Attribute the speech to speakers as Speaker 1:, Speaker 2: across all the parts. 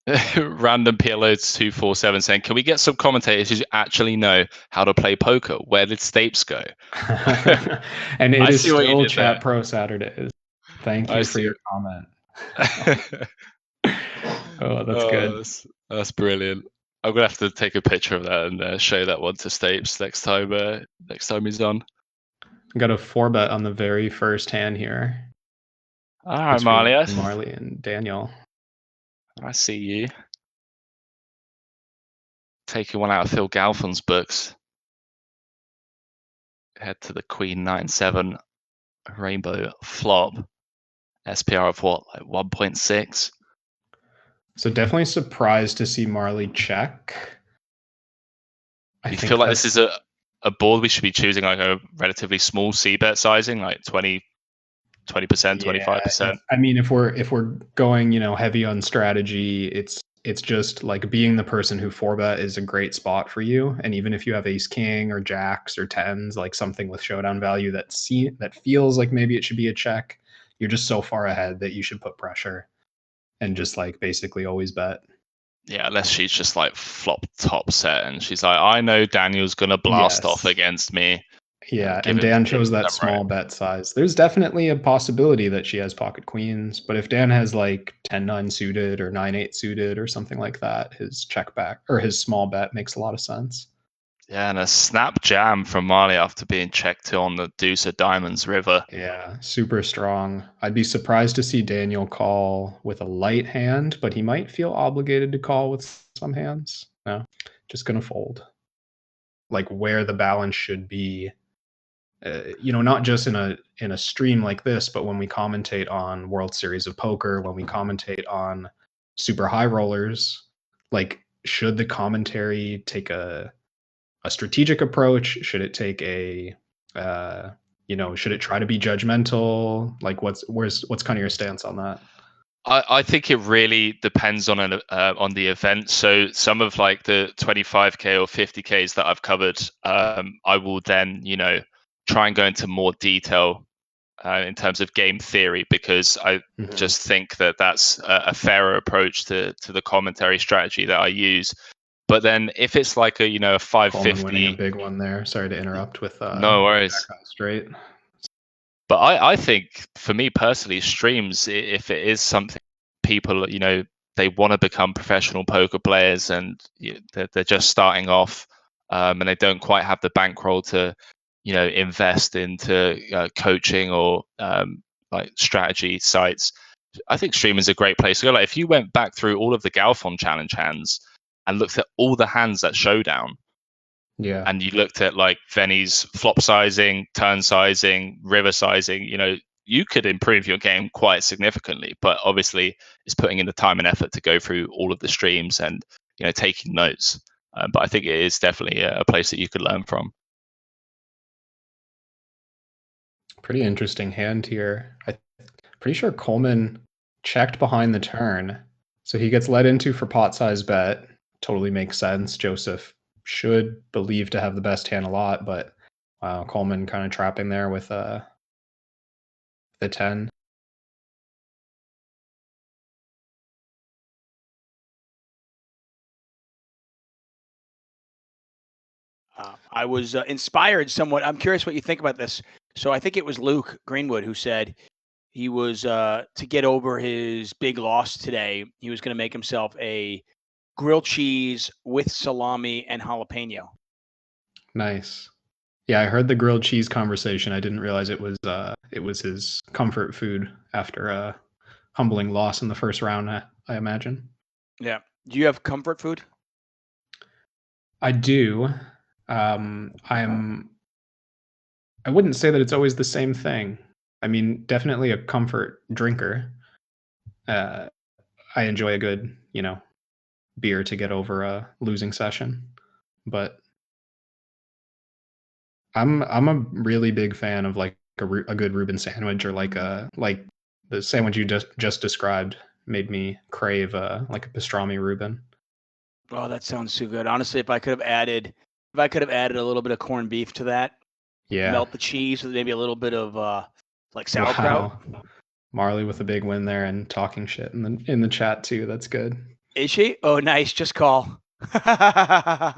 Speaker 1: Random PLO 247 saying, "Can we get some commentators who actually know how to play poker? Where did Stapes go?"
Speaker 2: And it
Speaker 1: I
Speaker 2: is
Speaker 1: see what you
Speaker 2: still
Speaker 1: did there.
Speaker 2: Chat Pro Saturdays. Thank
Speaker 1: I
Speaker 2: you for
Speaker 1: see.
Speaker 2: your comment. Oh, that's
Speaker 1: Oh,
Speaker 2: good.
Speaker 1: that's brilliant. I'm gonna have to take a picture of that and show that one to Stapes next time he's on.
Speaker 2: I got a 4-bet on the very first hand here
Speaker 1: All right,
Speaker 2: between
Speaker 1: Marle.
Speaker 2: Marle and Daniel.
Speaker 1: I see you. Taking one out of Phil Galfon's books. Head to the Queen 9-7 rainbow flop. SPR of what, like 1.6?
Speaker 2: So definitely surprised to see Marle check.
Speaker 1: You feel like this is a board we should be choosing like a relatively small c-bet sizing, like 20%, 25%?
Speaker 2: I mean, if we're going, heavy on strategy, it's just like being the person who 4-bet is a great spot for you. And even if you have ace king or jacks or tens, like something with showdown value that feels like maybe it should be a check, you're just so far ahead that you should put pressure and just like basically always bet.
Speaker 1: Yeah, unless she's just like flop top set and she's like, I know Daniel's gonna blast off
Speaker 2: Yes.
Speaker 1: against me.
Speaker 2: Yeah,
Speaker 1: Give
Speaker 2: and
Speaker 1: him
Speaker 2: Dan chose that
Speaker 1: some right.
Speaker 2: small bet size. There's definitely a possibility that she has pocket queens, but if Dan has like 10-9 suited or 9-8 suited or something like that, his check back or his small bet makes a lot of sense.
Speaker 1: Yeah, and a snap jam from Marley after being checked on the deuce of diamonds river.
Speaker 2: Yeah, super strong. I'd be surprised to see Daniel call with a light hand, but he might feel obligated to call with some hands. No, just gonna fold. Like where the balance should be, not just in a stream like this, but when we commentate on World Series of Poker, when we commentate on super high rollers, like should the commentary take a strategic approach? Should it take should it try to be judgmental? Like what's kind of your stance on that?
Speaker 1: I think it really depends on the event. So some of like the 25k or 50ks that I've covered, I will then try and go into more detail in terms of game theory, because I just think that that's a fairer approach to the commentary strategy that I use. But then if it's like a
Speaker 2: Coleman
Speaker 1: 550,
Speaker 2: winning a big one there. Sorry to interrupt with
Speaker 1: no worries.
Speaker 2: Jack high straight.
Speaker 1: But I think for me personally, streams, if it is something people, they want to become professional poker players and they're just starting off, and they don't quite have the bankroll to, invest into coaching or like strategy sites. I think streaming is a great place to go. Like if you went back through all of the Galfon challenge hands and looked at all the hands at Showdown,
Speaker 2: Yeah.
Speaker 1: and you looked at like Venny's flop sizing, turn sizing, river sizing, you could improve your game quite significantly. But obviously, it's putting in the time and effort to go through all of the streams and taking notes. But I think it is definitely a place that you could learn from.
Speaker 2: Pretty interesting hand here. I'm pretty sure Coleman checked behind the turn, so he gets led into for pot size bet. Totally makes sense. Joseph should believe to have the best hand a lot, but wow, Coleman kind of trapping there with the 10.
Speaker 3: I was inspired somewhat. I'm curious what you think about this. So I think it was Luke Greenwood who said he was to get over his big loss today. He was going to make himself a grilled cheese with salami and jalapeno.
Speaker 2: Nice. Yeah, I heard the grilled cheese conversation. I didn't realize it was his comfort food after a humbling loss in the first round, I imagine.
Speaker 3: Yeah. Do you have comfort food?
Speaker 2: I do. I wouldn't say that it's always the same thing. I mean, definitely a comfort drinker. I enjoy a good, beer to get over a losing session, but I'm a really big fan of like a good Reuben sandwich, or like the sandwich you just described made me crave like a pastrami Reuben.
Speaker 3: Oh, that sounds so good. Honestly, if I could have added a little bit of corned beef to that,
Speaker 2: Yeah.
Speaker 3: melt the cheese with maybe a little bit of like sauerkraut.
Speaker 2: Wow. Marley with a big win there and talking shit in the chat too. That's good.
Speaker 3: Is she? Oh, nice. Just call.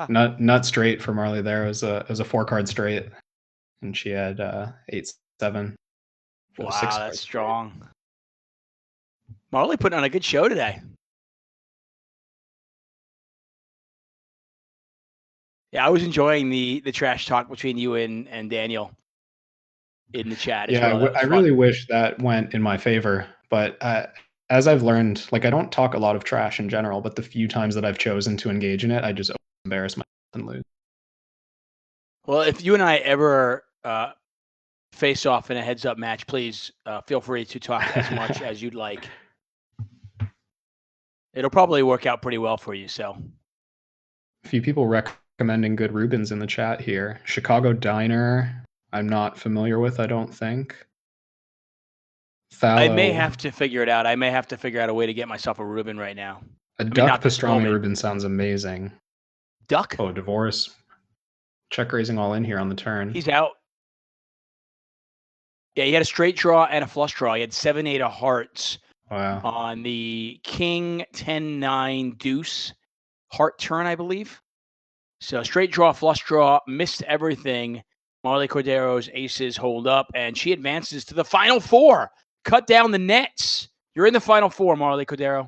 Speaker 2: Nut straight for Marle there. It was a 4-card straight, and she had 8-7 for the
Speaker 3: Wow,
Speaker 2: 6-card
Speaker 3: that's
Speaker 2: straight.
Speaker 3: strong. Marle putting on a good show today. Yeah, I was enjoying the trash talk between you and Daniel in the chat as
Speaker 2: Yeah,
Speaker 3: well. That was
Speaker 2: I
Speaker 3: fun.
Speaker 2: really wish that went in my favor, but as I've learned, like I don't talk a lot of trash in general, but the few times that I've chosen to engage in it, I just embarrass myself and lose.
Speaker 3: Well, if you and I ever face off in a heads-up match, please feel free to talk as much as you'd like. It'll probably work out pretty well for you. So,
Speaker 2: A few people recommending good Rubens in the chat here. Chicago Diner, I'm not familiar with, I don't think. Fallow,
Speaker 3: I may have to figure it out. I may have to figure out a way to get myself a Reuben right now.
Speaker 2: a
Speaker 3: not
Speaker 2: duck
Speaker 3: this
Speaker 2: pastrami
Speaker 3: moment.
Speaker 2: Reuben sounds amazing.
Speaker 3: Duck?
Speaker 2: Oh, Dvoress. Check raising all in here on the turn.
Speaker 3: He's out. Yeah, he had a straight draw and a flush draw. He had 7-8 of hearts
Speaker 2: Wow.
Speaker 3: on the king 10-9 deuce heart turn, I believe. So straight draw, flush draw, missed everything. Marle Cordeiro's aces hold up, and she advances to the final four. Cut down the nets. You're in the final four, Marle Cordeiro.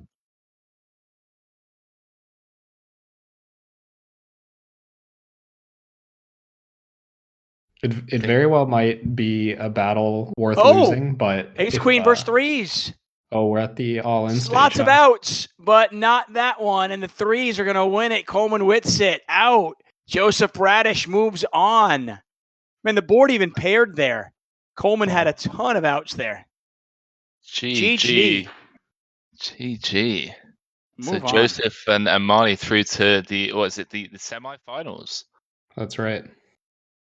Speaker 2: It very well might be a battle worth losing, but
Speaker 3: ace queen versus threes.
Speaker 2: Oh, we're at the all-in stage.
Speaker 3: Lots of outs, but not that one. And the threes are going to win it. Coleman Whitsitt out. Joseph Bradish moves on. Man, the board even paired there. Coleman had a ton of outs there. GG.
Speaker 1: So Joseph and Marle through to the semifinals.
Speaker 2: That's right.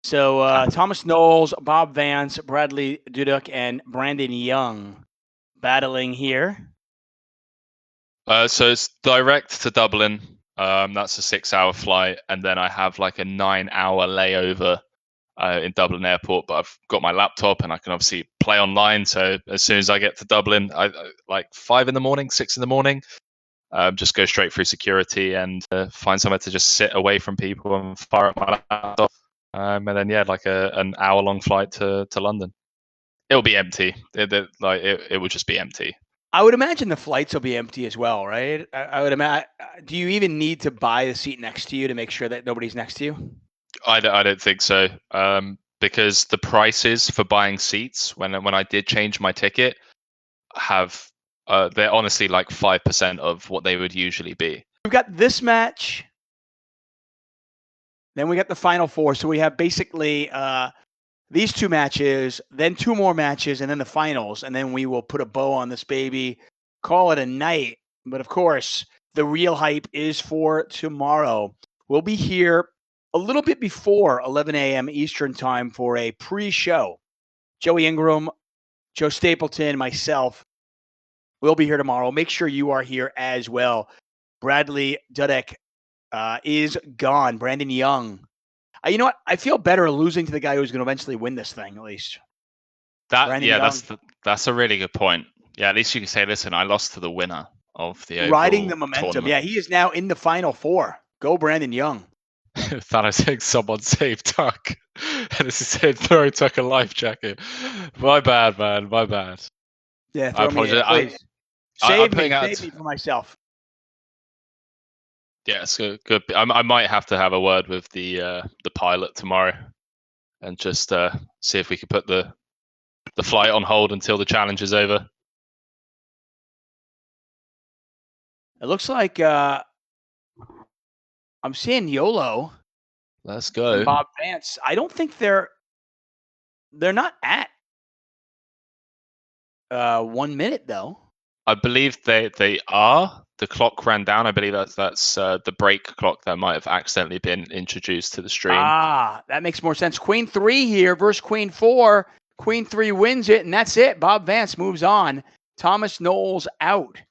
Speaker 3: So Thomas Knowles, Bob Vance, Bradley Dudeck, and Brandon Young battling here.
Speaker 1: So it's direct to Dublin. That's a 6-hour flight, and then I have like a 9-hour layover in Dublin Airport. But I've got my laptop, and I can obviously play online. So as soon as I get to Dublin, I like 5 in the morning, 6 in the morning, just go straight through security and find somewhere to just sit away from people and fire up my laptop. And then like an hour-long flight to London. It'll be empty. It will just be empty.
Speaker 3: I would imagine the flights will be empty as well, right? I would imagine. Do you even need to buy a seat next to you to make sure that nobody's next to you?
Speaker 1: I don't think so. Because the prices for buying seats when I did change my ticket have they're honestly like 5% of what they would usually be.
Speaker 3: We've got this match. Then we got the final four. So we have basically these two matches, then 2 more matches, and then the finals. And then we will put a bow on this baby, call it a night. But of course, the real hype is for tomorrow. We'll be here a little bit before 11 a.m. Eastern time for a pre-show. Joey Ingram, Joe Stapleton, myself, we'll be here tomorrow. Make sure you are here as well. Bradley Dudeck is gone. Brandon Young. You know what? I feel better losing to the guy who's going to eventually win this thing, at least.
Speaker 1: That's a really good point. Yeah, at least you can say, listen, I lost to the winner of the overall
Speaker 3: riding the momentum.
Speaker 1: tournament.
Speaker 3: Yeah, he is now in the final four. Go, Brandon Young.
Speaker 1: Thought I was saying someone save Tuck. And this is saying throw Tuck a life jacket. My bad, man. My bad.
Speaker 3: Yeah,
Speaker 1: I apologize.
Speaker 3: Save me for myself.
Speaker 1: Yeah, so good. I might have to have a word with the pilot tomorrow, and just see if we could put the flight on hold until the challenge is over.
Speaker 3: It looks like I'm seeing YOLO.
Speaker 1: Let's go.
Speaker 3: Bob Vance. I don't think they're not at 1 minute though.
Speaker 1: I believe they are. The clock ran down. I believe that's the break clock that might have accidentally been introduced to the stream.
Speaker 3: That makes more sense. Queen 3 here versus Queen 4. Queen 3 wins it, and that's it. Bob Vance moves on. Thomas Knowles out.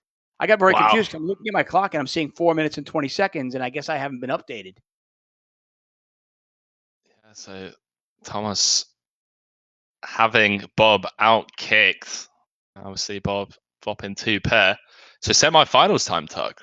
Speaker 3: I got very confused. I'm looking at my clock, and I'm seeing 4 minutes and 20 seconds, and I guess I haven't been updated.
Speaker 1: Yeah, so Thomas having Bob outkicked. Obviously, Bob flopping 2 pair. So semi-finals time, Tug.